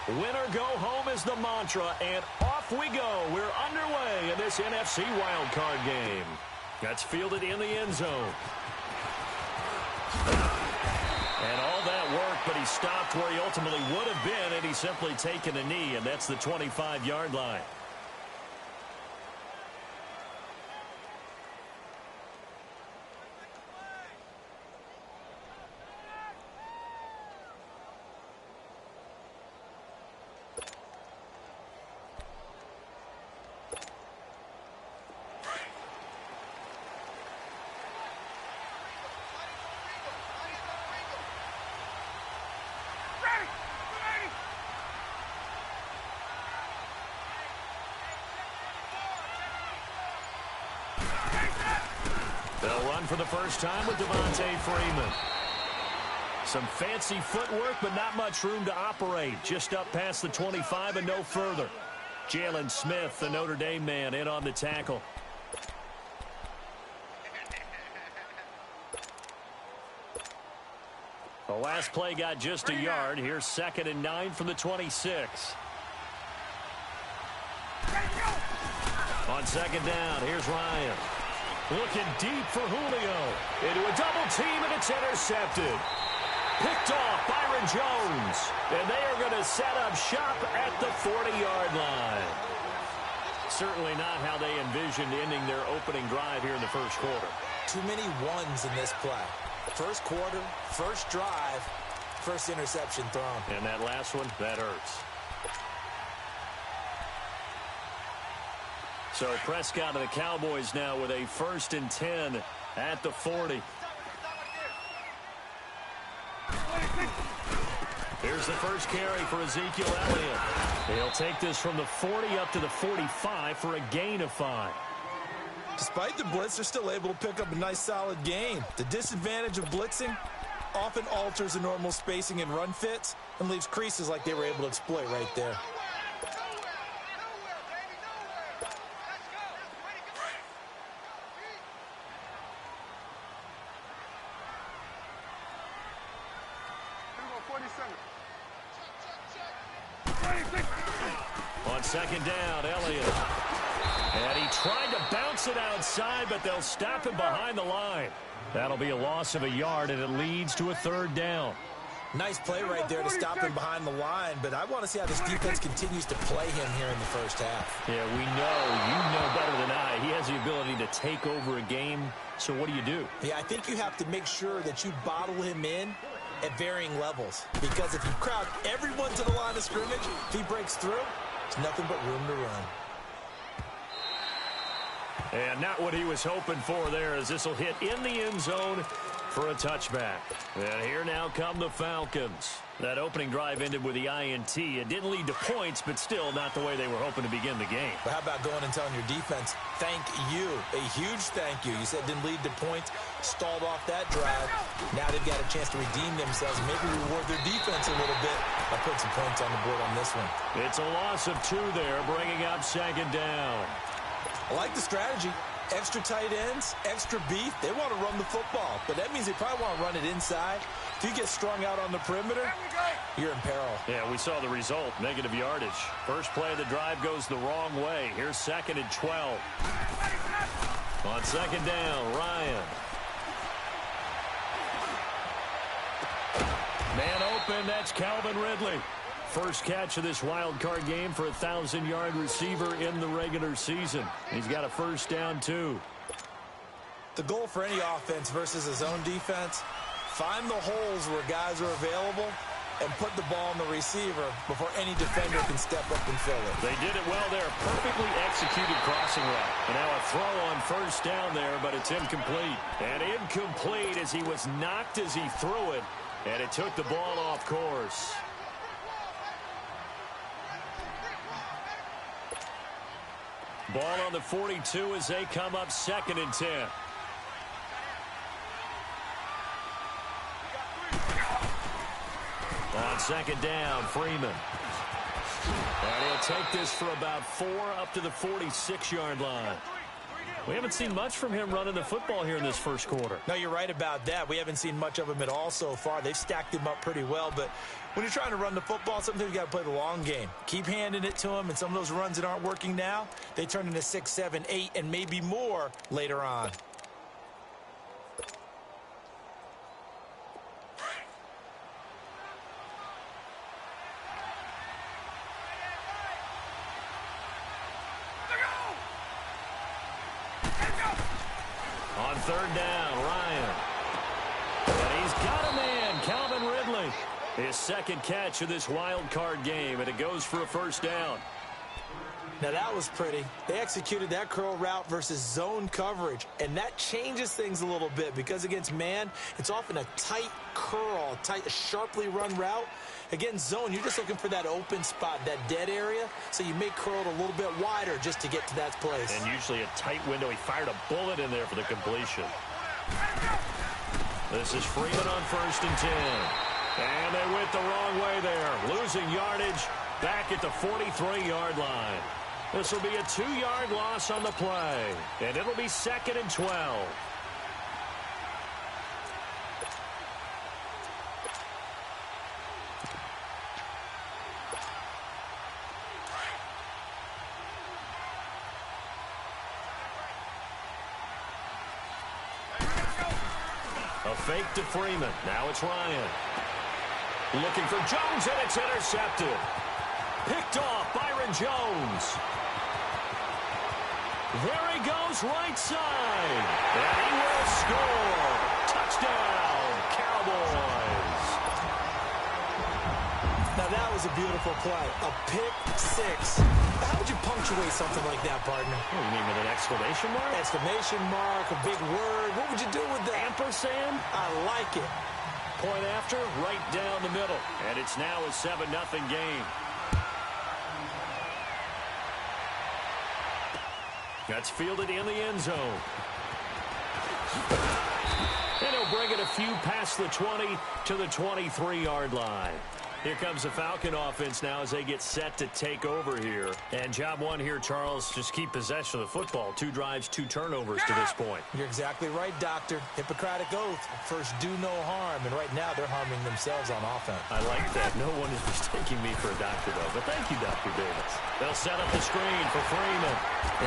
Winner go home is the mantra, and off we go. We're underway in this NFC wildcard game. That's fielded in the end zone. And all that work, but he stopped where he ultimately would have been, and he's simply taken a knee, and that's the 25-yard line. They'll run for the first time with Devontae Freeman. Some fancy footwork, but not much room to operate. Just up past the 25 and no further. Jalen Smith, the Notre Dame man, in on the tackle. The last play got just a yard. Here's 2nd and 9 from the 26. On 2nd down, here's Ryan. Looking deep for Julio. Into a double team, and it's intercepted. Picked off Byron Jones. And they are going to set up shop at the 40-yard line. Certainly not how they envisioned ending their opening drive here in the first quarter. Too many ones in this play. First quarter, first drive, first interception thrown. And that last one, that hurts. So Prescott of the Cowboys now with a 1st and 10 at the 40. Here's the first carry for Ezekiel Elliott. He'll take this from the 40 up to the 45 for a gain of 5. Despite the blitz, they're still able to pick up a nice solid gain. The disadvantage of blitzing often alters the normal spacing and run fits and leaves creases like they were able to exploit right there. On 2nd down, Elliott. And he tried to bounce it outside, but they'll stop him behind the line. That'll be a loss of a yard, and it leads to a 3rd down. Nice play right there to stop him behind the line, but I want to see how this defense continues to play him here in the first half. Yeah, we know. You know better than I. He has the ability to take over a game, so what do? Yeah, I think you have to make sure that you bottle him in at varying levels, because if you crowd everyone to the line of scrimmage, if he breaks through, there's nothing but room to run. And not what he was hoping for there, as this will hit in the end zone for a touchback. And here now come the Falcons. That opening drive ended with the INT. It didn't lead to points, but still not the way they were hoping to begin the game. But how about going and telling your defense, thank you, a huge thank you. You said it didn't lead to points, stalled off that drive. Now they've got a chance to redeem themselves and maybe reward their defense a little bit by putting some points on the board on this one. It's a loss of 2 there, bringing up 2nd down. I like the strategy. Extra tight ends, extra beef. They want to run the football, but that means they probably want to run it inside. If you get strung out on the perimeter, you're in peril. Yeah, we saw the result, negative yardage. First play of the drive goes the wrong way. Here's 2nd and 12. On 2nd down, Ryan. Man open, that's Calvin Ridley. First catch of this wild card game for a 1,000-yard receiver in the regular season. He's got a 1st down, too. The goal for any offense versus his own defense, find the holes where guys are available and put the ball on the receiver before any defender can step up and fill it. They did it well there. Perfectly executed crossing route. And now a throw on 1st down there, but it's incomplete. And incomplete as he was knocked as he threw it. And it took the ball off course. Ball on the 42 as they come up 2nd and 10. On 2nd down, Freeman. And he'll take this for about 4 up to the 46-yard line. We haven't seen much from him running the football here in this first quarter. No, you're right about that. We haven't seen much of him at all so far. They've stacked him up pretty well, but when you're trying to run the football, sometimes you got to play the long game. Keep handing it to him, and some of those runs that aren't working now, they turn into 6, 7, 8, and maybe more later on. On third down, Ryan. And he's got a man, Calvin Ridley. His second catch of this wild card game, and it goes for a first down. Now, that was pretty. They executed that curl route versus zone coverage, and that changes things a little bit because against man, it's often a tight curl, a sharply run route. Against zone, you're just looking for that open spot, that dead area, so you may curl it a little bit wider just to get to that place. And usually a tight window. He fired a bullet in there for the completion. This is Freeman on 1st and 10. And they went the wrong way there, losing yardage back at the 43-yard line. This will be a 2-yard loss on the play, and it'll be 2nd and 12. A fake to Freeman. Now it's Ryan. Looking for Jones, and it's intercepted. Picked off Byron Jones. There he goes, right side. And he will score. Touchdown, Cowboys. Now, that was a beautiful play. A pick six. How would you punctuate something like that, partner? Oh, you mean with an exclamation mark? Exclamation mark, a big word. What would you do with that? Ampersand? I like it. Point after, right down the middle. And it's now a 7-0 game. That's fielded in the end zone. And he'll bring it a few past the 20 to the 23-yard line. Here comes the Falcon offense now as they get set to take over here. And job one here, Charles, just keep possession of the football. 2 drives, 2 turnovers to this point. You're exactly right, Doctor. Hippocratic oath. First, do no harm. And right now, they're harming themselves on offense. I like that. No one is mistaking me for a doctor, though. But thank you, Dr. Davis. They'll set up the screen for Freeman.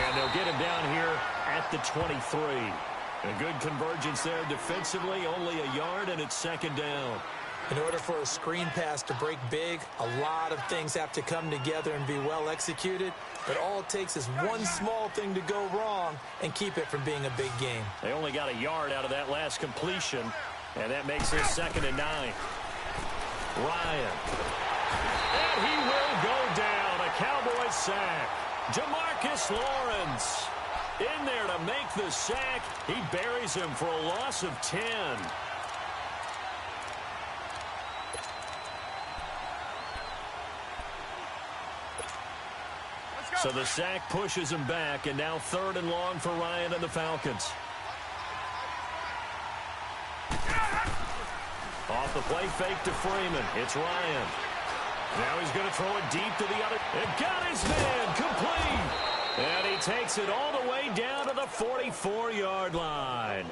And they'll get him down here at the 23. A good convergence there defensively. Only a yard, and it's 2nd down. In order for a screen pass to break big, a lot of things have to come together and be well executed. But all it takes is one small thing to go wrong and keep it from being a big game. They only got a yard out of that last completion, and that makes it 2nd and 9. Ryan. And he will go down. A Cowboys sack. Jamarcus Lawrence in there to make the sack. He buries him for a loss of 10. So the sack pushes him back, and now 3rd and long for Ryan and the Falcons. Off the play fake to Freeman. It's Ryan. Now he's going to throw it deep to the other. It got his man complete. And he takes it all the way down to the 44-yard line.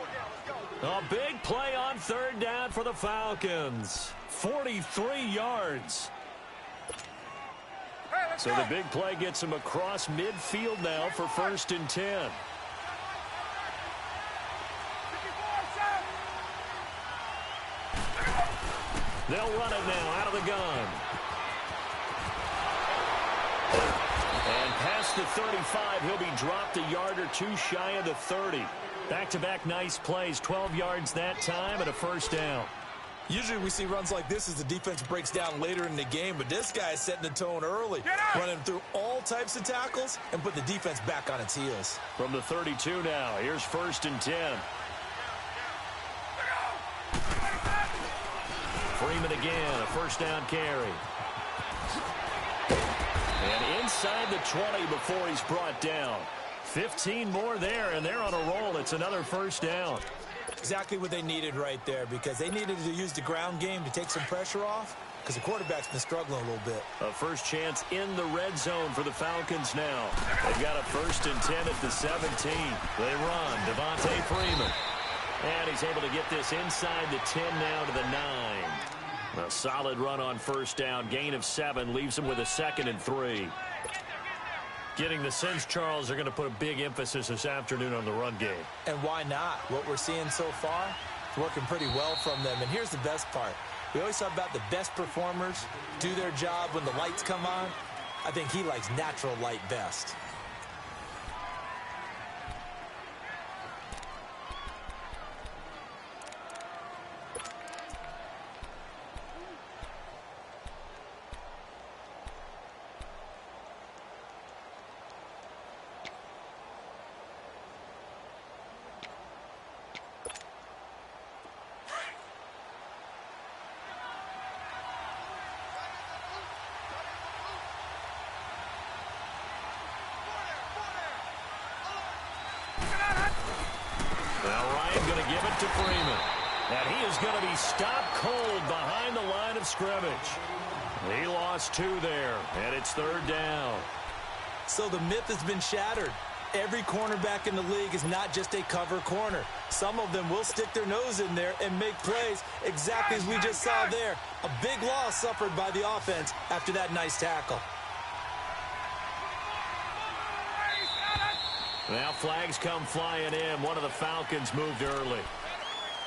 A big play on 3rd down for the Falcons. 43 yards. So the big play gets him across midfield now for 1st and 10. They'll run it now out of the gun. And past the 35, he'll be dropped a yard or 2 shy of the 30. Back-to-back nice plays, 12 yards that time and a 1st down. Usually we see runs like this as the defense breaks down later in the game, but this guy is setting the tone early, running through all types of tackles and put the defense back on its heels. From the 32 now, here's 1st and 10. Freeman again, a 1st down carry. And inside the 20 before he's brought down. 15 more there, and they're on a roll. It's another 1st down. Exactly what they needed right there, because they needed to use the ground game to take some pressure off. because the quarterback's been struggling a little bit. A first chance in the red zone for the Falcons now. They've got a 1st and 10 at the 17. They run. Devontae Freeman. And he's able to get this inside the 10 now to the 9. A solid run on first down. Gain of 7 leaves him with a 2nd and 3. Getting the sense, Charles, they're going to put a big emphasis this afternoon on the run game. And why not? What we're seeing so far, it's working pretty well from them. And here's the best part. We always talk about the best performers do their job when the lights come on. I think he likes natural light best. To Freeman. And he is going to be stopped cold behind the line of scrimmage. He lost 2 there, and it's 3rd down. So the myth has been shattered. Every cornerback in the league is not just a cover corner. Some of them will stick their nose in there and make plays exactly as we just saw there. A big loss suffered by the offense after that nice tackle. Now flags come flying in. One of the Falcons moved early.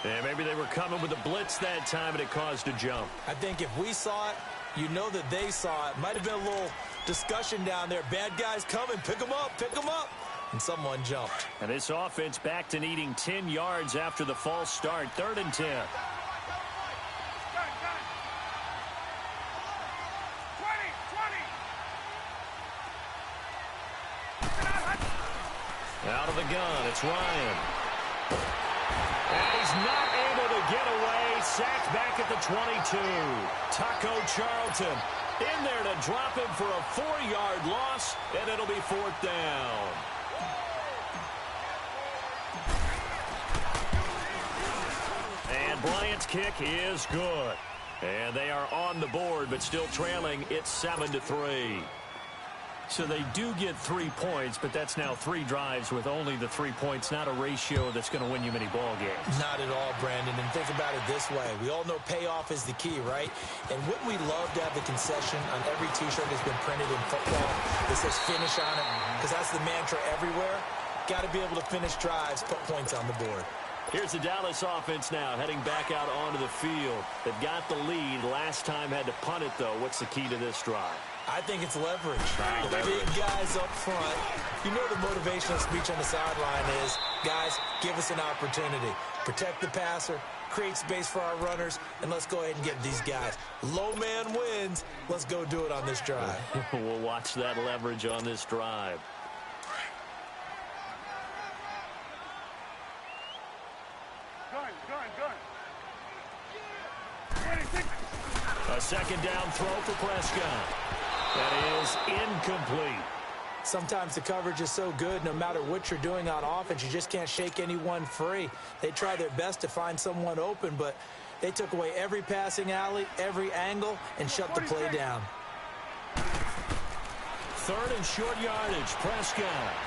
And maybe they were coming with a blitz that time, and it caused a jump. I think if we saw it, you know that they saw it. Might have been a little discussion down there. Bad guys coming. Pick them up. Pick them up. And someone jumped. And this offense back to needing 10 yards after the false start. 3rd and 10. Out of the gun, it's Ryan. And he's not able to get away. Sacked back at the 22. Taco Charlton in there to drop him for a 4-yard loss, and it'll be 4th down. And Bryant's kick is good. And they are on the board, but still trailing. It's 7-3. So they do get 3 points, but that's now 3 drives with only the 3 points, not a ratio that's going to win you many ball games. Not at all, Brandon. And think about it this way. We all know payoff is the key, right? And wouldn't we love to have the concession on every T-shirt that's been printed in football that says finish on it? Because that's the mantra everywhere. Got to be able to finish drives, put points on the board. Here's the Dallas offense now, heading back out onto the field. They've got the lead. Last time had to punt it, though. What's the key to this drive? I think it's leverage. The big guys up front. You know the motivational speech on the sideline is, guys, give us an opportunity. Protect the passer, create space for our runners, and let's go ahead and get these guys. Low man wins. Let's go do it on this drive. We'll watch that leverage on this drive. A 2nd down throw for Prescott. That is incomplete. Sometimes the coverage is so good, no matter what you're doing on offense, you just can't shake anyone free. They try their best to find someone open, but they took away every passing alley, every angle, and shut the play down. 3rd and short yardage. Prescott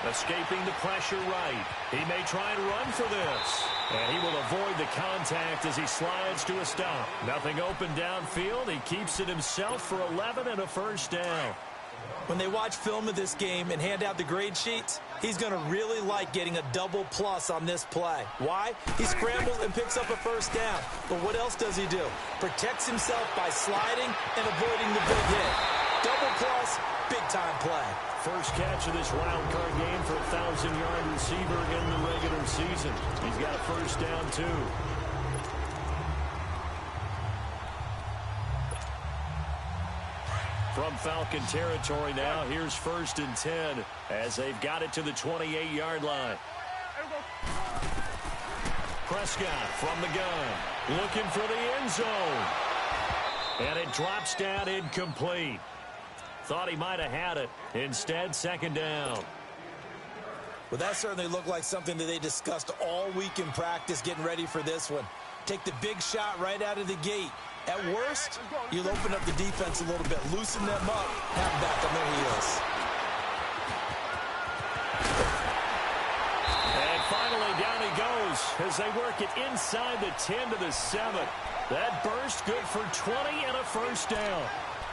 escaping the pressure right. He may try and run for this. And he will avoid the contact as he slides to a stop. Nothing open downfield. He keeps it himself for 11 and a 1st down. When they watch film of this game and hand out the grade sheets, he's going to really like getting a double plus on this play. Why? He scrambles and picks up a 1st down. But what else does he do? Protects himself by sliding and avoiding the big hit. Double plus, big-time play. First catch of this wild card game for a 1,000-yard receiver in the regular season. He's got a 1st down, too. From Falcon territory now, here's 1st and 10 as they've got it to the 28-yard line. Prescott from the gun, looking for the end zone. And it drops down incomplete. Thought he might have had it. Instead, 2nd down. Well, that certainly looked like something that they discussed all week in practice getting ready for this one. Take the big shot right out of the gate. At worst, you'll open up the defense a little bit, loosen them up, have them back on their heels. And finally, down he goes as they work it inside the 10 to the 7. That burst good for 20 and a first down.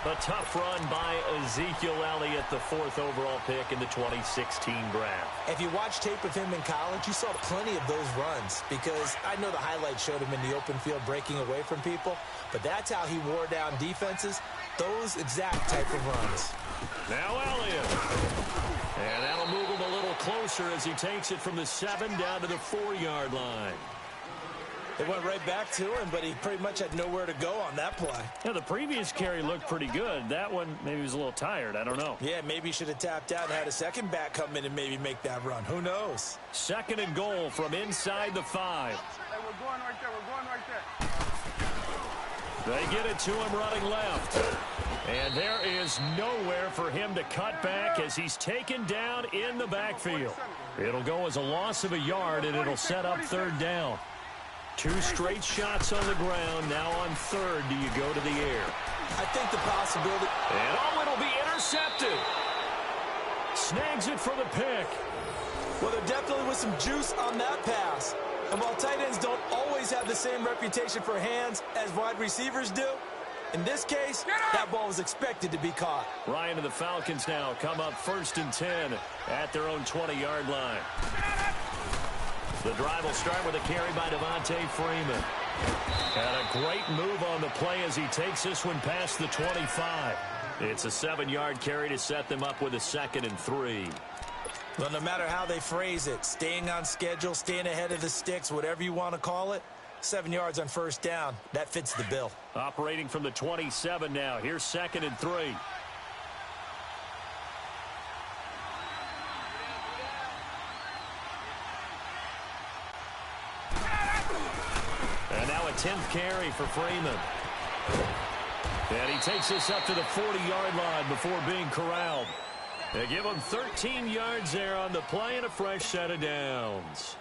A tough run by Ezekiel Elliott, the 4th overall pick in the 2016 draft. If you watch tape of him in college, you saw plenty of those runs because I know the highlights showed him in the open field breaking away from people, but that's how he wore down defenses, those exact type of runs. Now Elliott. And that'll move him a little closer as he takes it from the 7 down to the 4-yard line. They went right back to him, but he pretty much had nowhere to go on that play. Yeah, the previous carry looked pretty good. That one, maybe he was a little tired. I don't know. Yeah, maybe he should have tapped out and had a second back come in and maybe make that run. Who knows? 2nd and goal from inside the 5. Hey, we're going right there. We're going right there. They get it to him running left. And there is nowhere for him to cut back as he's taken down in the backfield. It'll go as a loss of a yard, and it'll set up 3rd down. 2 straight shots on the ground. Now on 3rd, do you go to the air? I think the possibility. And it'll be intercepted. Snags it for the pick. Well, there definitely was some juice on that pass. And while tight ends don't always have the same reputation for hands as wide receivers do, in this case, that ball was expected to be caught. Ryan and the Falcons now come up 1st and 10 at their own 20-yard line. The drive will start with a carry by Devontae Freeman. And a great move on the play as he takes this one past the 25. It's a 7-yard carry to set them up with a 2nd and 3. Well, no matter how they phrase it, staying on schedule, staying ahead of the sticks, whatever you want to call it, 7 yards on 1st down, that fits the bill. Operating from the 27 now. Here's 2nd and 3. And now a 10th carry for Freeman. And he takes this up to the 40-yard line before being corralled. They give him 13 yards there on the play and a fresh set of downs.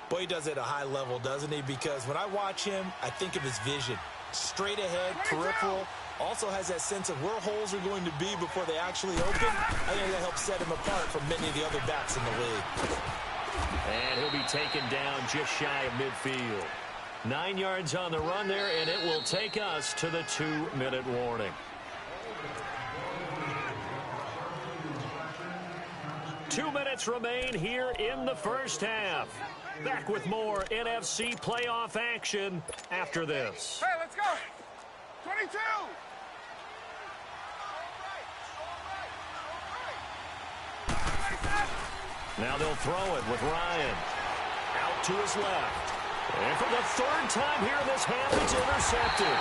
Boy, he does it at a high level, doesn't he? Because when I watch him, I think of his vision. Straight ahead, peripheral. Also has that sense of where holes are going to be before they actually open. I think that helps set him apart from many of the other backs in the league. And he'll be taken down just shy of midfield. 9 yards on the run there, and it will take us to the 2-minute warning. Two minutes remain here in the first half. Back with more NFC playoff action after this. Hey, let's go. 22. Now they'll throw it with Ryan. Out to his left. And for the 3rd time here in this half, it's intercepted.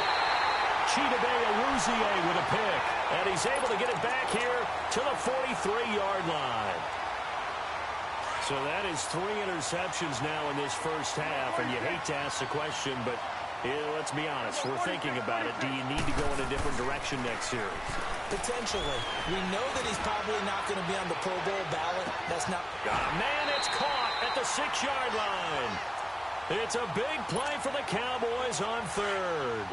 Chidobe Awuzie with a pick. And he's able to get it back here to the 43-yard line. So that is 3 interceptions now in this first half. And you hate to ask the question, but let's be honest. We're thinking about it. Do you need to go in a different direction next series? Potentially. We know that he's probably not going to be on the Pro Bowl ballot. That's not... Man, it's caught at the 6-yard line. It's a big play for the Cowboys on 3rd.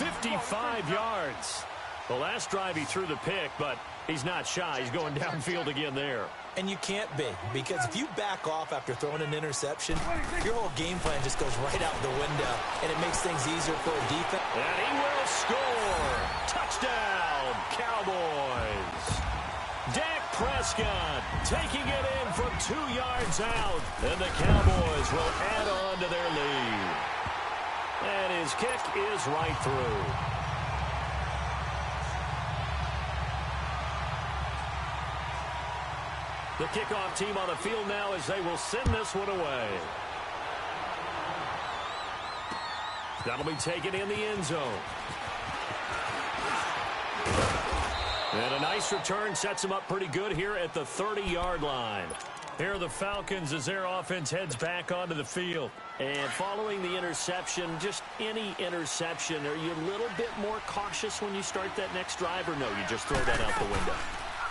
55 yards. The last drive he threw the pick, but he's not shy. He's going downfield again there. And you can't be, because if you back off after throwing an interception, your whole game plan just goes right out the window, and it makes things easier for a defense. And he will score. Touchdown, Cowboys. Dak Prescott taking it in from 2 yards out, and the Cowboys will add on to their lead. And his kick is right through. The kickoff team on the field now as they will send this one away. That'll be taken in the end zone. And a nice return sets them up pretty good here at the 30-yard line. Here are the Falcons as their offense heads back onto the field. And following the interception, just any interception, are you a little bit more cautious when you start that next drive, or no, you just throw that out the window?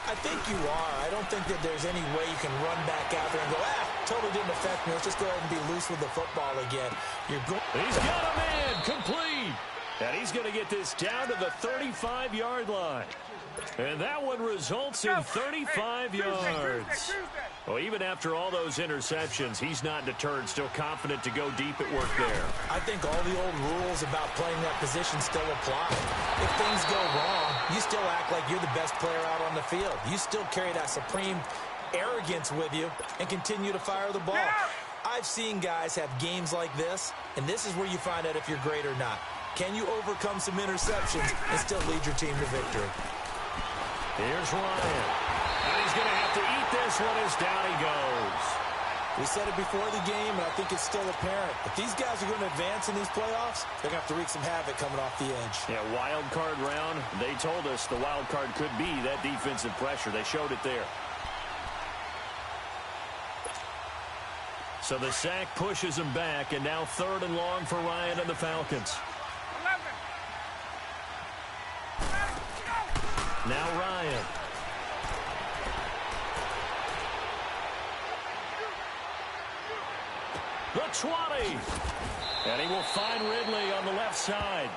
I think you are. I don't think that there's any way you can run back out there and go, totally didn't affect me. Let's just go ahead and be loose with the football again. He's got a man, complete. And he's going to get this down to the 35-yard line. And that one results in 35 yards. Well, even after all those interceptions, he's not deterred, still confident to go deep at work there. I think all the old rules about playing that position still apply. If things go wrong, you still act like you're the best player out on the field. You still carry that supreme arrogance with you and continue to fire the ball. I've seen guys have games like this, and this is where you find out if you're great or not. Can you overcome some interceptions and still lead your team to victory? Here's Ryan. And he's going to have to eat this one as down he goes. We said it before the game, and I think it's still apparent. If these guys are going to advance in these playoffs, they're going to have to wreak some havoc coming off the edge. Yeah, wild card round. They told us the wild card could be that defensive pressure. They showed it there. So the sack pushes him back, and now 3rd and long for Ryan and the Falcons. 11. Now Ryan. The 20. And he will find Ridley on the left side.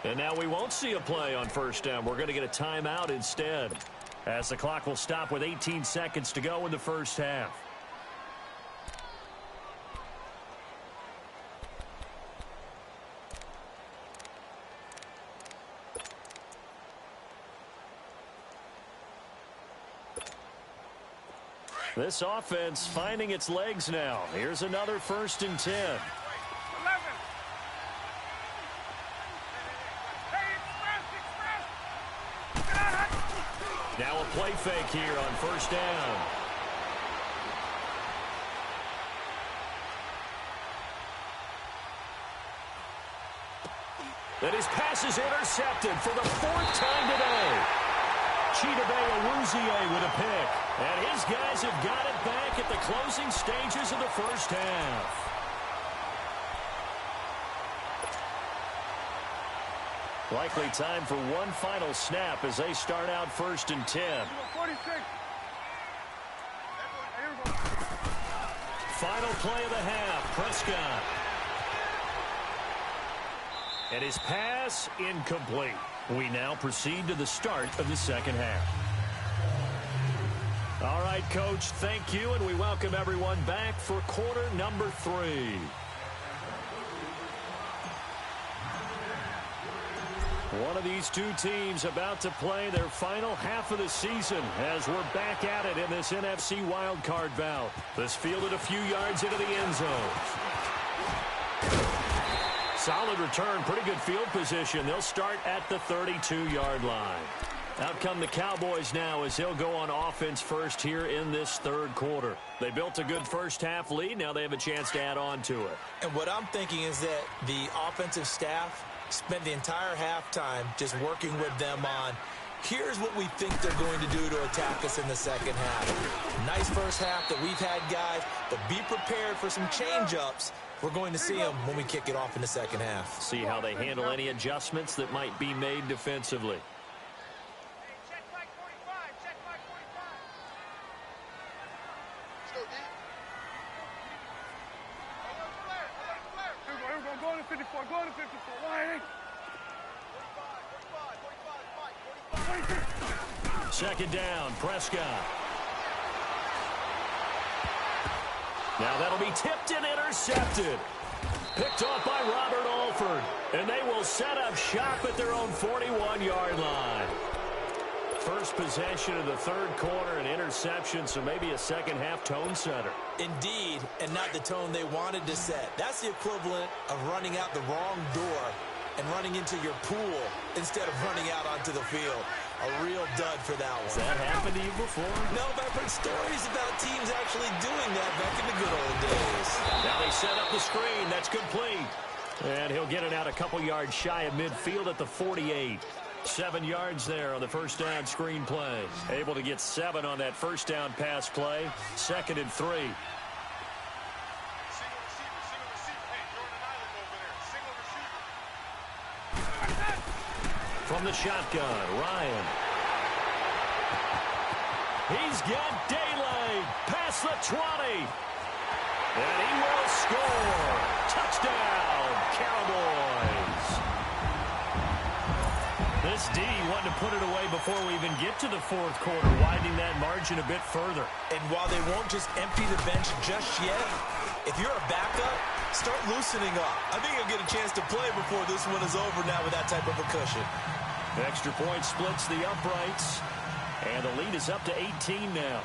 And now we won't see a play on 1st down. We're going to get a timeout instead, as the clock will stop with 18 seconds to go in the 1st half. This offense finding its legs now. Here's another 1st and 10. 11. Now a play fake here on 1st down. That his pass is intercepted for the 4th time today. Chidobe Awuzie with a pick. And his guys have got it back at the closing stages of the 1st half. Likely time for one final snap as they start out 1st and 10. 46. Final play of the half, Prescott. And his pass incomplete. We now proceed to the start of the 2nd half. All right, Coach, thank you, and we welcome everyone back for quarter number 3. One of these two teams about to play their final half of the season as we're back at it in this NFC wildcard bout. This fielded a few yards into the end zone. Solid return, pretty good field position. They'll start at the 32-yard line. Out come the Cowboys now as they'll go on offense first here in this 3rd quarter. They built a good 1st half lead. Now they have a chance to add on to it. And what I'm thinking is that the offensive staff spent the entire halftime just working with them on, here's what we think they're going to do to attack us in the 2nd half. Nice 1st half that we've had, guys, but be prepared for some change-ups. We're going to see them when we kick it off in the 2nd half. See how they handle any adjustments that might be made defensively. Check Mike 45. Check Mike 45. Here we go. Go to 54. Go to 54. Why? 2nd down, Prescott. Now that'll be tipped and intercepted. Picked off by Robert Alford. And they will set up shop at their own 41-yard line. First possession of the 3rd quarter, an interception, so maybe a 2nd half tone setter. Indeed, and not the tone they wanted to set. That's the equivalent of running out the wrong door and running into your pool instead of running out onto the field. A real dud for that one. Has that happened to you before? No, but I've heard stories about teams actually doing that back in the good old days. Now they set up the screen. That's complete. And he'll get it out a couple yards shy of midfield at the 48. 7 yards there on the 1st down screen play. Able to get 7 on that 1st down pass play. 2nd and 3. From the shotgun, Ryan. He's got daylight past the 20. And he will score. Touchdown, Cowboys. This D wanted to put it away before we even get to the fourth quarter, widening that margin a bit further. And while they won't just empty the bench just yet, if you're a backup, start loosening up. I think you'll get a chance to play before this one is over now with that type of a cushion. Extra point splits the uprights, and the lead is up to 18 now.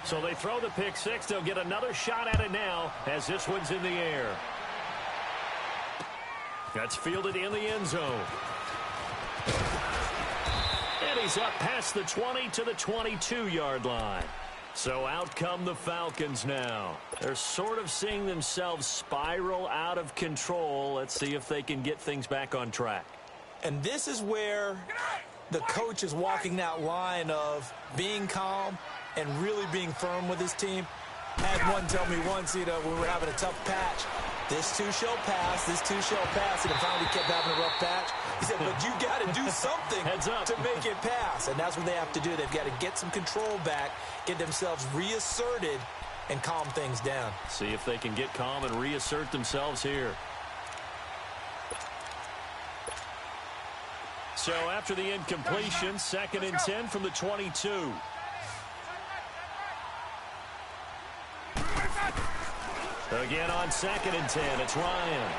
So they throw the pick six. They'll get another shot at it now as this one's in the air. That's fielded in the end zone. And he's up past the 20 to the 22-yard line. So out come the Falcons now. They're sort of seeing themselves spiral out of control. Let's see if they can get things back on track. And this is where the coach is walking that line of being calm and really being firm with his team. I had one tell me once, when we were having a tough patch, this too shall pass, this too shall pass, and finally kept having a rough patch. He said, but you got to do something to make it pass. And that's what they have to do. They've got to get some control back, get themselves reasserted, and calm things down. See if they can get calm and reassert themselves here. So after the incompletion, 2nd and 10 from the 22. Again on 2nd and 10, it's Ryan.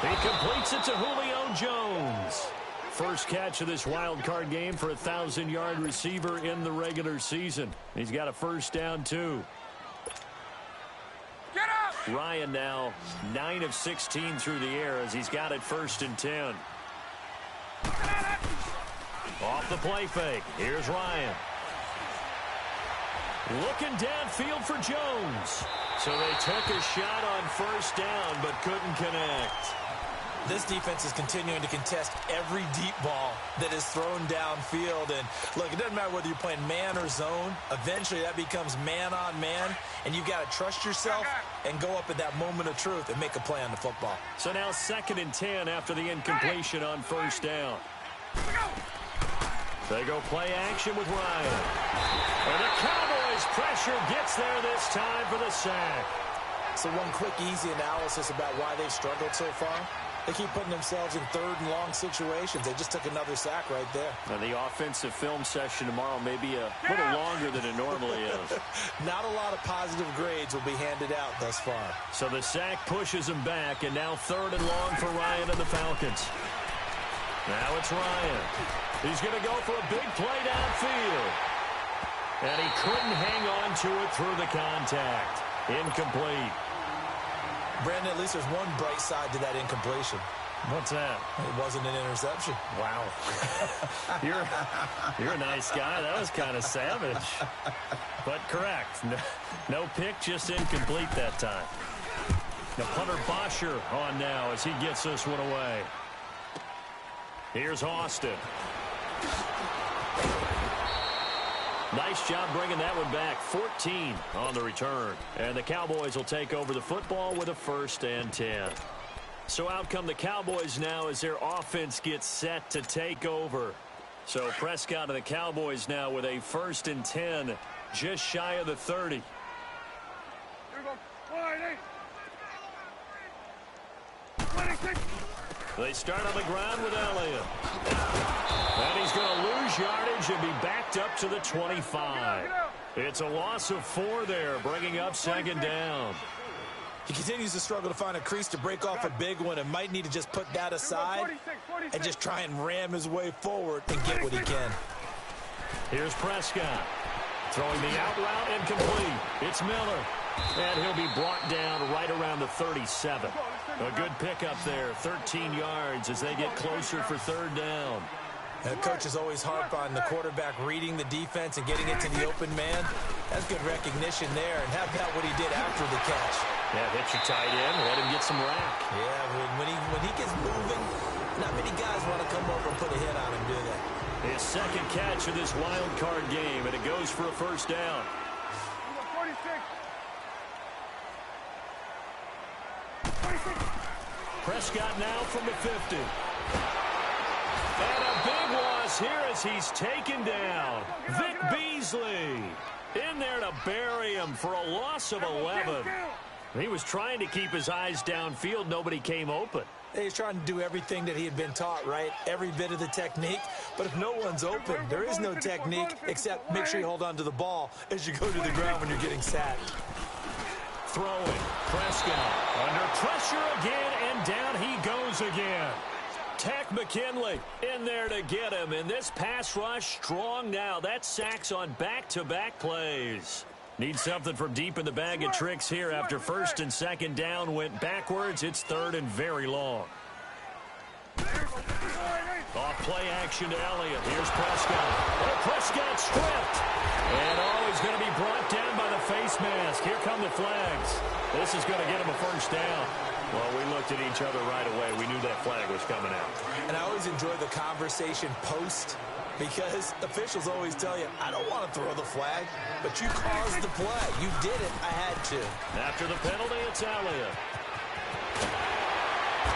He completes it to Julio Jones. First catch of this wild card game for a 1,000-yard receiver in the regular season. He's got a first down, too. Ryan now 9 of 16 through the air as he's got it 1st and 10. Off the play fake. Here's Ryan. Looking downfield for Jones. So they took a shot on 1st down but couldn't connect. This defense is continuing to contest every deep ball that is thrown downfield. And look, it doesn't matter whether you're playing man or zone. Eventually that becomes man on man. And you've got to trust yourself and go up at that moment of truth and make a play on the football. So now 2nd and 10 after the incompletion on 1st down. They go play action with Ryan. And the Cowboys pressure gets there this time for the sack. So one quick, easy analysis about why they've struggled so far. They keep putting themselves in 3rd and long situations. They just took another sack right there. And the offensive film session tomorrow may be a little longer than it normally is. Not a lot of positive grades will be handed out thus far. So the sack pushes him back, and now 3rd and long for Ryan and the Falcons. Now it's Ryan. He's going to go for a big play downfield. And he couldn't hang on to it through the contact. Incomplete. Brandon, at least there's one bright side to that incompletion. What's that? It wasn't an interception. Wow. You're a nice guy. That was kind of savage. But correct. No pick, just incomplete that time. Now punter Bosher on now as he gets this one away. Here's Austin. Nice job bringing that one back. 14 on the return. And the Cowboys will take over the football with a 1st and 10. So out come the Cowboys now as their offense gets set to take over. So Prescott and the Cowboys now with a 1st and 10, just shy of the 30. Here we go. 26. They start on the ground with Elliott. And he's going to lose yardage and be backed up to the 25. It's a loss of 4 there, bringing up 2nd down. He continues to struggle to find a crease to break off a big one and might need to just put that aside and just try and ram his way forward and get what he can. Here's Prescott. Throwing the out route incomplete. It's Miller. And he'll be brought down right around the 37. A good pickup there, 13 yards as they get closer for 3rd down. And the coaches always harp on the quarterback reading the defense and getting it to the open man. That's good recognition there. And how about what he did after the catch? Yeah, hit your tight end, let him get some rack. Yeah, when he gets moving, not many guys want to come over and put a hit on him, do they? His 2nd catch of this wild card game, and it goes for a 1st down. 46. Prescott now from the 50. And a big loss here as he's taken down. Vic Beasley in there to bury him for a loss of 11. He was trying to keep his eyes downfield. Nobody came open. He's trying to do everything that he had been taught, right? Every bit of the technique. But if no one's open, there is no technique except make sure you hold on to the ball as you go to the ground when you're getting sacked. Throwing. Prescott under pressure again, and down he goes again. Tech McKinley in there to get him, and this pass rush strong now. That's sacks on back-to-back plays. Need something from deep in the bag of tricks here after first and second down went backwards. It's third and very long. Off play action to Elliott. Here's Prescott. Oh, Prescott stripped. And he's going to be brought down by the face mask. Here come the flags. This is going to get him a first down. Well, we looked at each other right away. We knew that flag was coming out. And I always enjoy the conversation post, because officials always tell you, I don't want to throw the flag, but you caused the play. You did it. I had to. After the penalty, it's Elliott.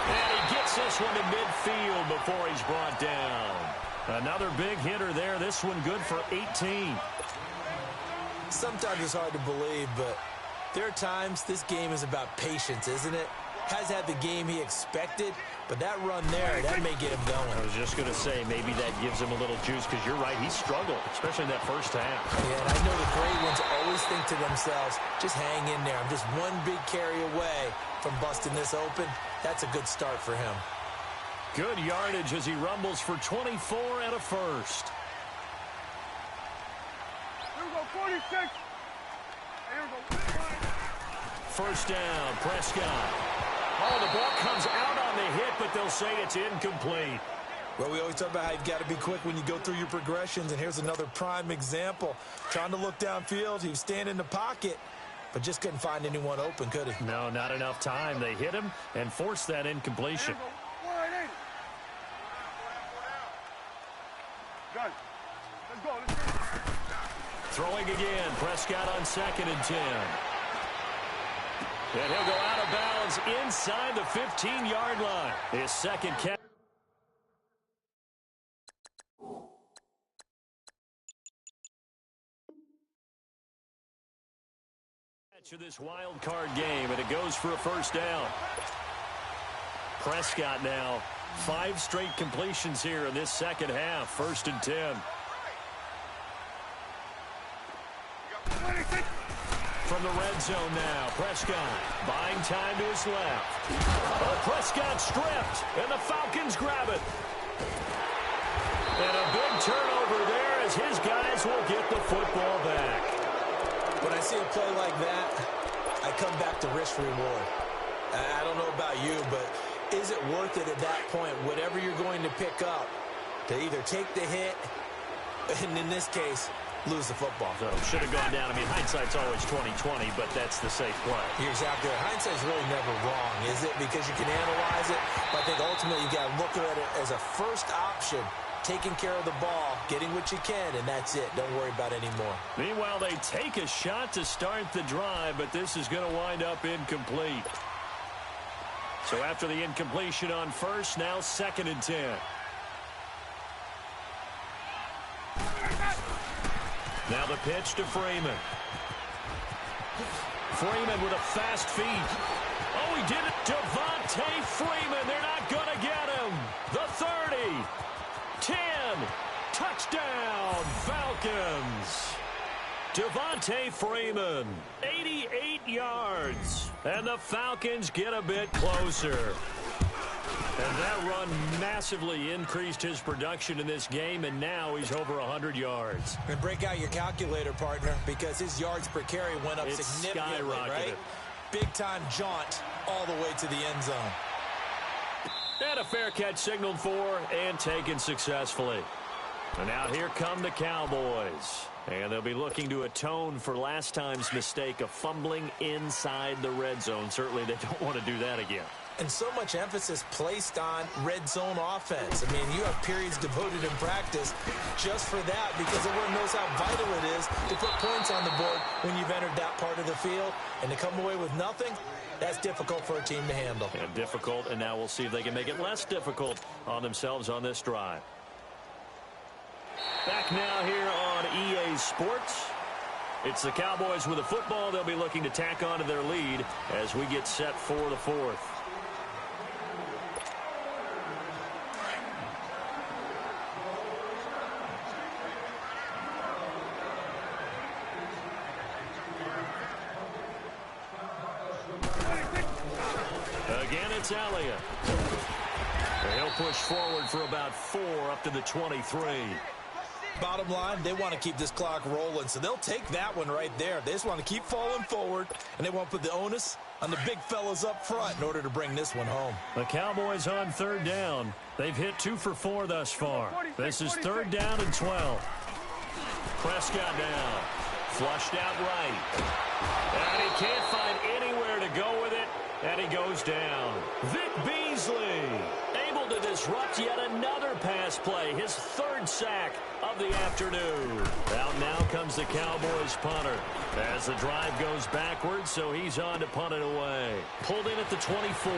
And he gets this one to midfield before he's brought down. Another big hitter there. This one good for 18. Sometimes it's hard to believe, but there are times this game is about patience, isn't it? Has had the game he expected, but that run there, that may get him going. I was just going to say, maybe that gives him a little juice, because you're right, he struggled, especially in that first half. Yeah, and I know the great ones always think to themselves, just hang in there. I'm just one big carry away from busting this open. That's a good start for him. Good yardage as he rumbles for 24 and a first. Here we go, 46. Here we go. First down, Prescott. Oh, the ball comes out on the hit, but they'll say it's incomplete. Well, we always talk about how you've got to be quick when you go through your progressions, and here's another prime example. Trying to look downfield, he was standing in the pocket, but just couldn't find anyone open, could he? No, not enough time. They hit him and forced that incompletion. Got it. Let's go. Let's go. Throwing again, Prescott on 2nd and 10. And he'll go out of bounds inside the 15-yard line. His second catch. To this wild card game, and it goes for a first down. Prescott now 5 straight completions here in this second half. 1st and 10. From the red zone now, Prescott buying time to his left. Oh, Prescott stripped, and the Falcons grab it. And a big turnover there as his guys will get the football back. When I see a play like that, I come back to risk reward. I don't know about you, but is it worth it at that point, whatever you're going to pick up, to either take the hit, and in this case, lose the football? So should have gone down. I mean, hindsight's always 20/20, but that's the safe play. You're exactly right. Hindsight's really never wrong, is it? Because you can analyze it, but I think ultimately you got to look at it as a first option, taking care of the ball, getting what you can, and that's it. Don't worry about any more. Meanwhile, they take a shot to start the drive, but this is going to wind up incomplete. So after the incompletion on first, now 2nd and 10. Now the pitch to Freeman. Freeman with a fast feet. Oh, he did it. Devontae Freeman. They're not going to get him. The 30. 10. Touchdown, Falcons. Devontae Freeman, 88 yards. And the Falcons get a bit closer. And that run massively increased his production in this game, and now he's over 100 yards. And break out your calculator, partner, because his yards per carry went up significantly, right? Big-time jaunt all the way to the end zone. And a fair catch signaled for and taken successfully. And now here come the Cowboys. And they'll be looking to atone for last time's mistake of fumbling inside the red zone. Certainly they don't want to do that again. And so much emphasis placed on red zone offense. I mean, you have periods devoted in practice just for that, because everyone knows how vital it is to put points on the board when you've entered that part of the field. And to come away with nothing, that's difficult for a team to handle. And difficult, and now we'll see if they can make it less difficult on themselves on this drive. Back now here on EA Sports. It's the Cowboys with the football. They'll be looking to tack on to their lead as we get set for the fourth. Again, it's Elliott. He'll push forward for about 4 up to the 23. Bottom line, they want to keep this clock rolling, so they'll take that one right there. They just want to keep falling forward, and they want to put the onus on the big fellas up front in order to bring this one home. The Cowboys on third down. They've hit 2 for 4 thus far. This is third down and 12. Prescott down. Flushed out right. And he can't find anywhere to go with it, and he goes down. Vic Beasley able to disrupt yet another pass play, his 3rd sack of the afternoon. Out now comes the Cowboys punter as the drive goes backwards, so he's on to punt it away. Pulled in at the 24.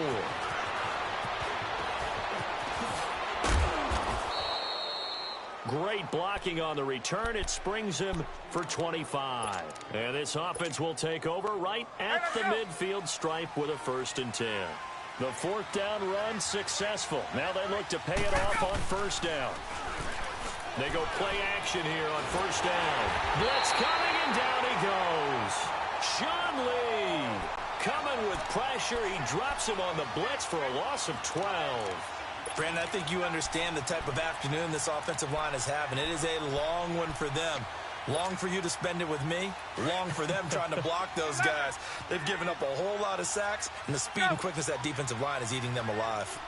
Great blocking on the return. It springs him for 25. And this offense will take over right at the midfield stripe with a 1st and 10. The 4th down run successful. Now they look to pay it off on 1st down. They go play action here on 1st down. Blitz coming, and down he goes. Sean Lee coming with pressure. He drops him on the blitz for a loss of 12. Brandon, I think you understand the type of afternoon this offensive line is having. It is a long one for them. Long for you to spend it with me. Long for them trying to block those guys. They've given up a whole lot of sacks, and the speed and quickness of that defensive line is eating them alive.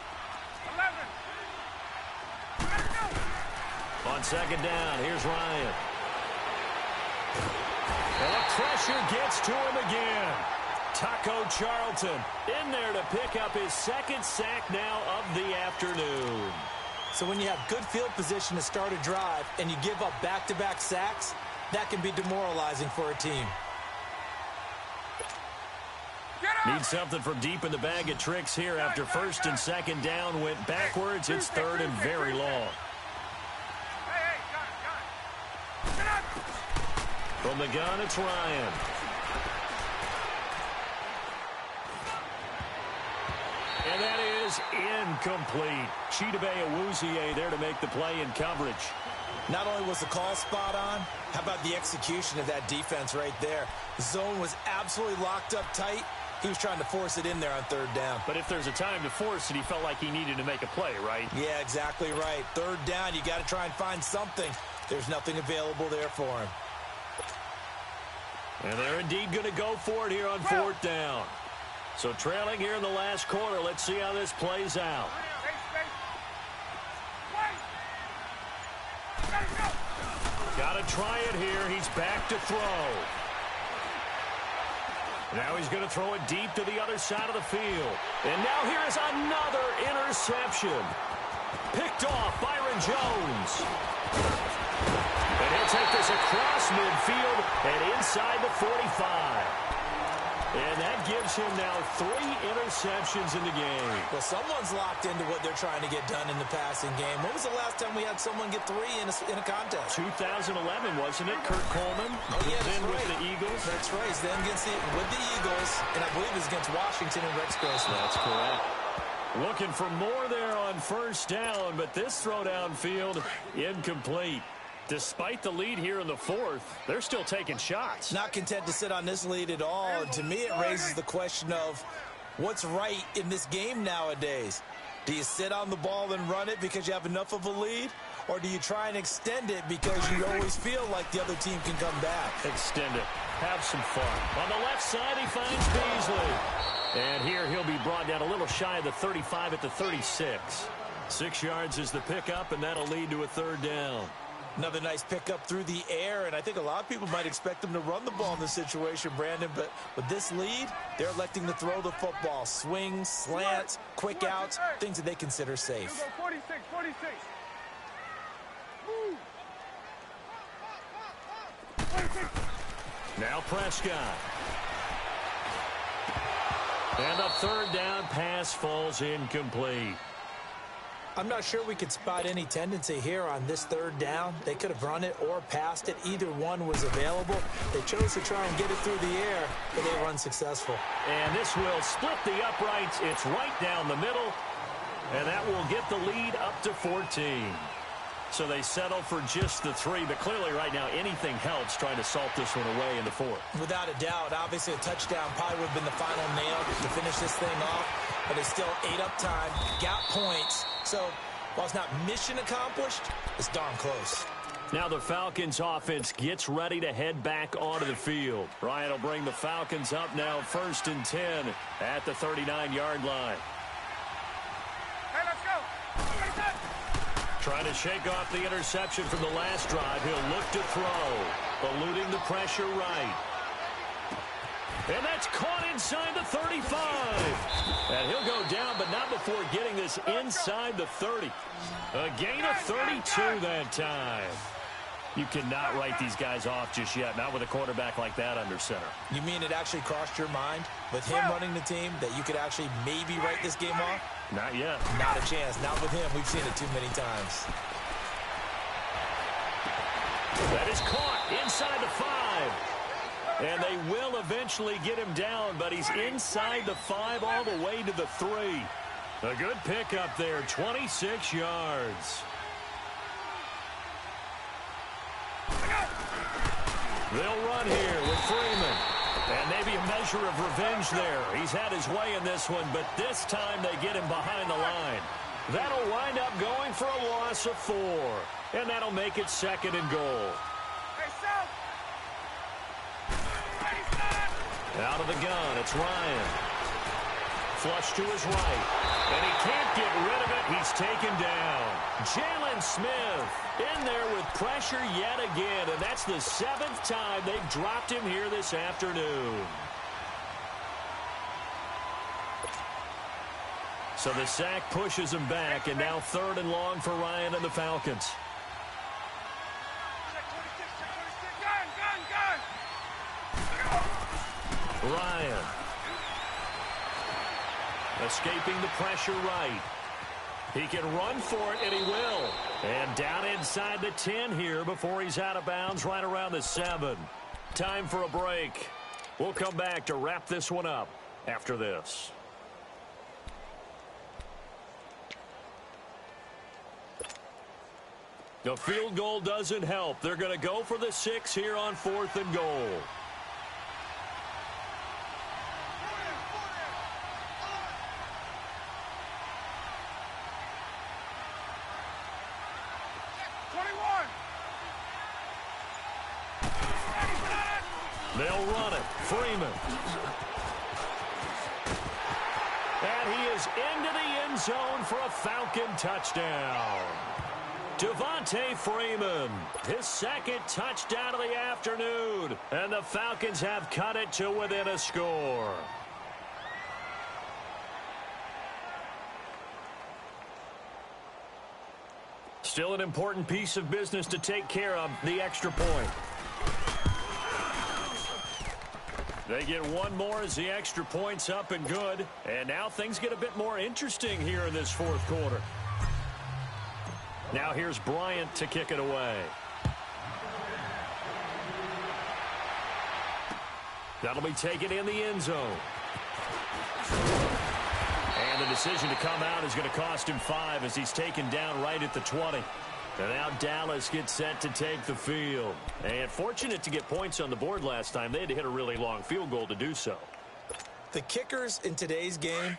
11. On 2nd down, here's Ryan. And the pressure gets to him again. Taco Charlton in there to pick up his 2nd sack now of the afternoon. So when you have good field position to start a drive and you give up back-to-back sacks, that can be demoralizing for a team. Need something from deep in the bag of tricks here after 1st and 2nd down went backwards. It's 3rd and very long. From the gun, it's Ryan. And that is incomplete. Chidobe Awuzie there to make the play in coverage. Not only was the call spot on, how about the execution of that defense right there? The zone was absolutely locked up tight. He was trying to force it in there on 3rd down. But if there's a time to force it, he felt like he needed to make a play, right? Yeah, exactly right. 3rd down, you got to try and find something. There's nothing available there for him. And they're indeed going to go for it here on 4th down. So trailing here in the last quarter. Let's see how this plays out. Got to try it here. He's back to throw. Now he's going to throw it deep to the other side of the field. And now here is another interception. Picked off Byron Jones. And he'll take this across midfield and inside the 45. And that gives him now 3 interceptions in the game. Well, someone's locked into what they're trying to get done in the passing game. When was the last time we had someone get 3 in a contest? 2011, wasn't it? Kurt Coleman. Oh, yeah, then right. with the Eagles. That's right. Then with the Eagles, and I believe it's against Washington and Rex Grossman. That's correct. Looking for more there on 1st down, but this throw downfield incomplete. Despite the lead here in the 4th, they're still taking shots. Not content to sit on this lead at all. And to me, it raises the question of what's right in this game nowadays. Do you sit on the ball and run it because you have enough of a lead? Or do you try and extend it because you always feel like the other team can come back? Extend it. Have some fun. On the left side, he finds Beasley. And here he'll be brought down a little shy of the 35 at the 36. 6 yards is the pickup, and that'll lead to a 3rd down. Another nice pickup through the air, and I think a lot of people might expect them to run the ball in this situation, Brandon, but with this lead, they're electing to throw the football. Swings, slants, quick outs, things that they consider safe. 46. Move. 46. Now Prescott. And the 3rd down pass falls incomplete. I'm not sure we could spot any tendency here on this 3rd down. They could have run it or passed it. Either one was available. They chose to try and get it through the air, but they were unsuccessful. And this will split the uprights. It's right down the middle, and that will get the lead up to 14. So they settle for just the 3, but clearly right now anything helps trying to salt this one away in the 4th. Without a doubt, obviously a touchdown probably would have been the final nail to finish this thing off, but they still ate up time, got points. So while it's not mission accomplished, it's darn close. Now the Falcons offense gets ready to head back onto the field. Ryan will bring the Falcons up now 1st and 10 at the 39-yard line. Hey, let's go. Trying to shake off the interception from the last drive. He'll look to throw, eluding the pressure right. And that's caught inside the 35. And he'll go down, but not before getting this inside the 30. A gain of 32 that time. You cannot write these guys off just yet, not with a quarterback like that under center. You mean it actually crossed your mind with him running the team that you could actually maybe write this game off? Not yet. Not a chance. Not with him. We've seen it too many times. That is caught inside the 5. And they will eventually get him down, but he's inside the 5 all the way to the 3. A good pickup there, 26 yards. They'll run here with Freeman. And maybe a measure of revenge there. He's had his way in this one, but this time they get him behind the line. That'll wind up going for a loss of 4. And that'll make it 2nd and goal. Out of the gun, it's Ryan. Flush to his right. And he can't get rid of it. He's taken down. Jalen Smith in there with pressure yet again. And that's the 7th time they've dropped him here this afternoon. So the sack pushes him back. And now 3rd and long for Ryan and the Falcons. Ryan. Escaping the pressure right. He can run for it, and he will. And down inside the 10 here before he's out of bounds right around the 7. Time for a break. We'll come back to wrap this one up after this. The field goal doesn't help. They're going to go for the 6 here on 4th and goal. They'll run it. Freeman. And he is into the end zone for a Falcon touchdown. Devontae Freeman, his 2nd touchdown of the afternoon. And the Falcons have cut it to within a score. Still an important piece of business to take care of, the extra point. They get one more as the extra point's up and good. And now things get a bit more interesting here in this 4th quarter. Now here's Bryant to kick it away. That'll be taken in the end zone. And the decision to come out is going to cost him 5 as he's taken down right at the 20. And now Dallas gets set to take the field. And fortunate to get points on the board last time. They had to hit a really long field goal to do so. The kickers in today's game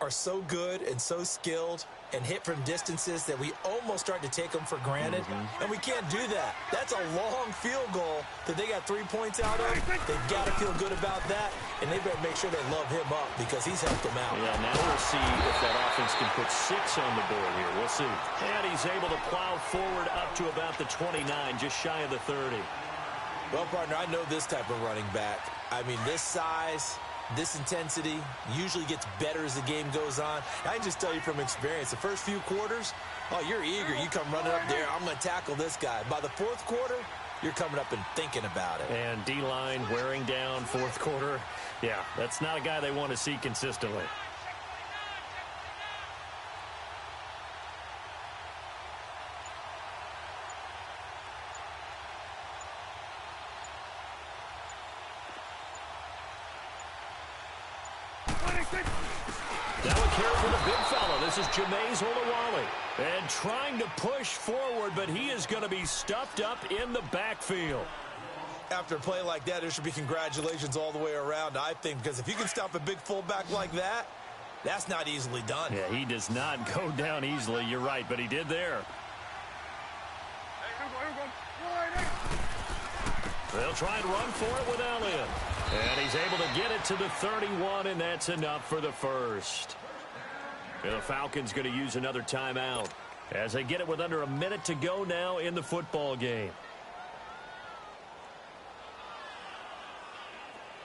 are so good and so skilled and hit from distances that we almost start to take them for granted. And we can't do that. That's a long field goal that they got 3 points out of. They've got to feel good about that, and they better make sure they love him up because he's helped them out. Yeah, now we'll see if that offense can put 6 on the board here. We'll see. And he's able to plow forward up to about the 29, just shy of the 30. Well, partner, I know this type of running back. I mean, this size, this intensity usually gets better as the game goes on. I can just tell you from experience, the first few quarters, oh, you're eager. You come running up there, I'm going to tackle this guy. By the 4th quarter, you're coming up and thinking about it. And D-line wearing down 4th quarter. Yeah, that's not a guy they want to see consistently. Now a carry for the big fella. This is Jameis Olawale. And trying to push forward, but he is going to be stuffed up in the backfield. After a play like that, there should be congratulations all the way around, I think, because if you can stop a big fullback like that, that's not easily done. Yeah, he does not go down easily. You're right, but he did there. They'll try and run for it with Elliott. And he's able to get it to the 31, and that's enough for the first. The Falcons going to use another timeout as they get it with under a minute to go now in the football game.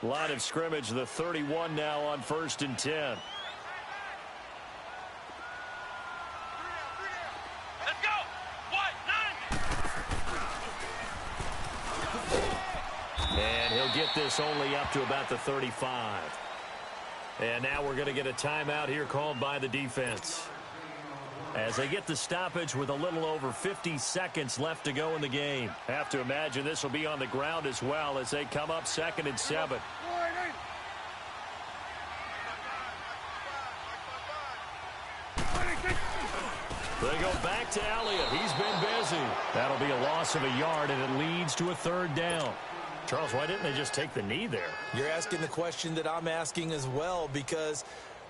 Line of scrimmage, the 31 now on 1st and 10. Let's go! What? 9! And he'll get this only up to about the 35. And now we're going to get a timeout here called by the defense, as they get the stoppage with a little over 50 seconds left to go in the game. Have to imagine this will be on the ground as well as they come up 2nd and 7. They go back to Elliott. He's been busy. That'll be a loss of a yard, and it leads to a 3rd down. Charles, why didn't they just take the knee there? You're asking the question that I'm asking as well, because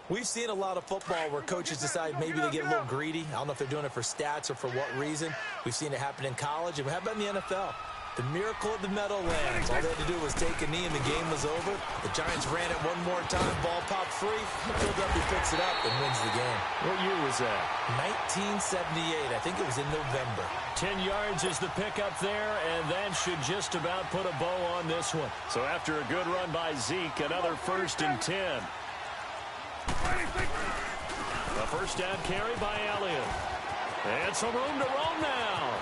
we've seen a lot of football where coaches decide maybe they get a little greedy. I don't know if they're doing it for stats or for what reason. We've seen it happen in college. And how about in the NFL? The miracle of the Meadowlands. All they had to do was take a knee and the game was over. The Giants ran it one more time. Ball popped free. Philadelphia picks it up and wins the game. What year was that? 1978. I think it was in November. 10 yards is the pickup there, and that should just about put a bow on this one. So after a good run by Zeke, another 1st and 10. A 1st down carry by Elliott. And some room to roam now.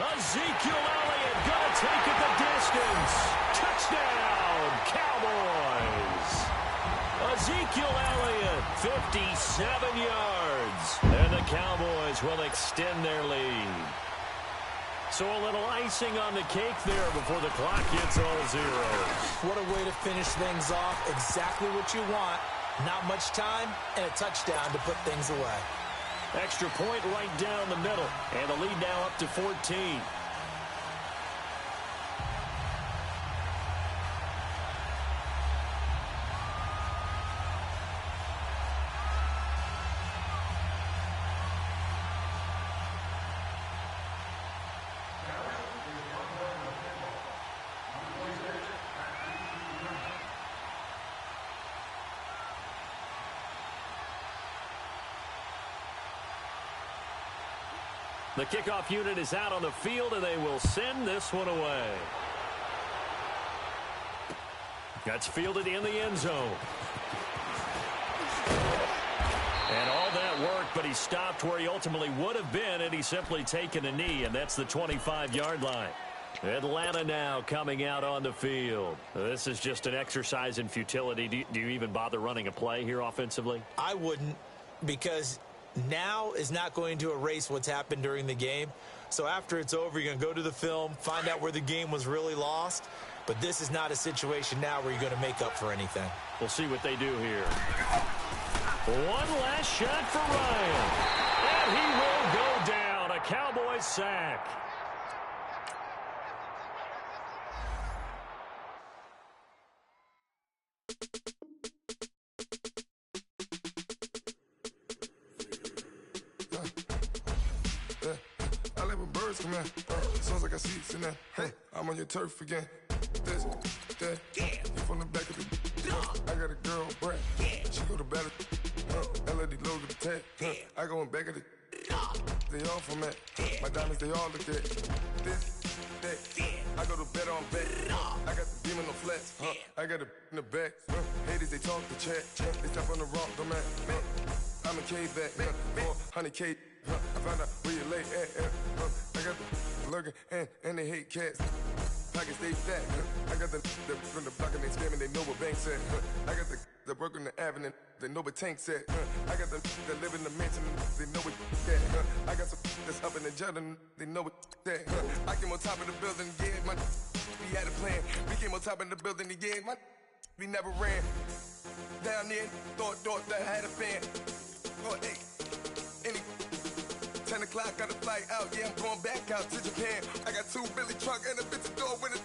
Ezekiel Elliott going to take it the distance. Touchdown, Cowboys. Ezekiel Elliott, 57 yards. And the Cowboys will extend their lead. So a little icing on the cake there before the clock hits all zeros. What a way to finish things off. Exactly what you want. Not much time and a touchdown to put things away. Extra point right down the middle. And the lead now up to 14. The kickoff unit is out on the field, and they will send this one away. That's fielded in the end zone. And all that work, but he stopped where he ultimately would have been, and he's simply taken a knee, and that's the 25-yard line. Atlanta now coming out on the field. This is just an exercise in futility. Do you even bother running a play here offensively? I wouldn't, because now is not going to erase what's happened during the game. So after it's over, you're going to go to the film, find out where the game was really lost. But this is not a situation now where you're going to make up for anything. We'll see what they do here. One last shot for Ryan. And he will go down. A Cowboys sack. I like when birds come in. Sounds like I see it in there. Hey, I'm on your turf again. This, that, you from the back of the. I got a girl, Brad. She go to battle. LED logo the tag. I go in back of the. They all from that. My diamonds, they all look that. This, that. I go to bed on bed. I got the beam on the flats. I got it in the back. Haters, they talk the chat. They step on the rock, don't man. I'm a K-back. 400K. I found out where you lay at. I got the lurking and they hate cats. Pockets stay fat. I got the from the block and they scamming, they know what banks at. I got the work on the avenue, they know what tanks at. I got the that live in the mansion, they know what that. I got some that's up in the jungle, they know what that. I came on top of the building, yeah, we had a plan. We came on top of the building, yeah, we never ran. Down there, thought that had a fan. Oh, hey, any 10 o'clock, got a flight out. Yeah, I'm going back out to Japan. I got 2 Billy truck and a bitch door with a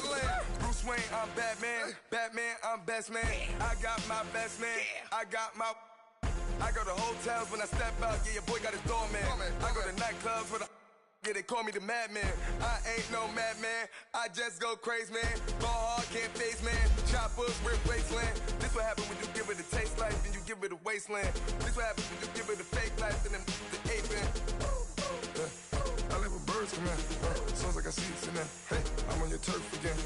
land. Bruce Wayne, I'm Batman. Batman, I'm best man. I got my best man. I go to hotels when I step out. Yeah, your boy got his doorman. I go to nightclubs with a. Yeah, they call me the madman. I ain't no madman. I just go crazy, man. Ball hard, can't face, man. Choppers, rip wasteland. This what happens when you give it a taste life and you give it a wasteland. This what happens when you give it a fake life and then the ape in. I live with birds come in. Sounds like I see it in there. Hey, I'm on your turf again.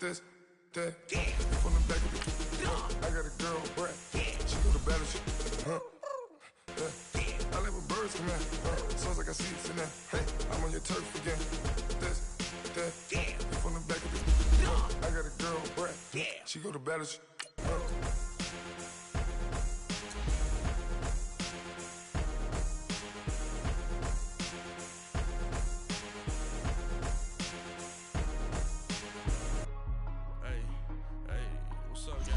This, that. From the back of the. I got a girl, Brad. She go to battle shit. I live with birds come in. Sounds like I see it in there. Hey, I'm on your turf again. This, that. From the back of the. I got a girl, Brad. She go to battle shit. Hey, what's up, y'all?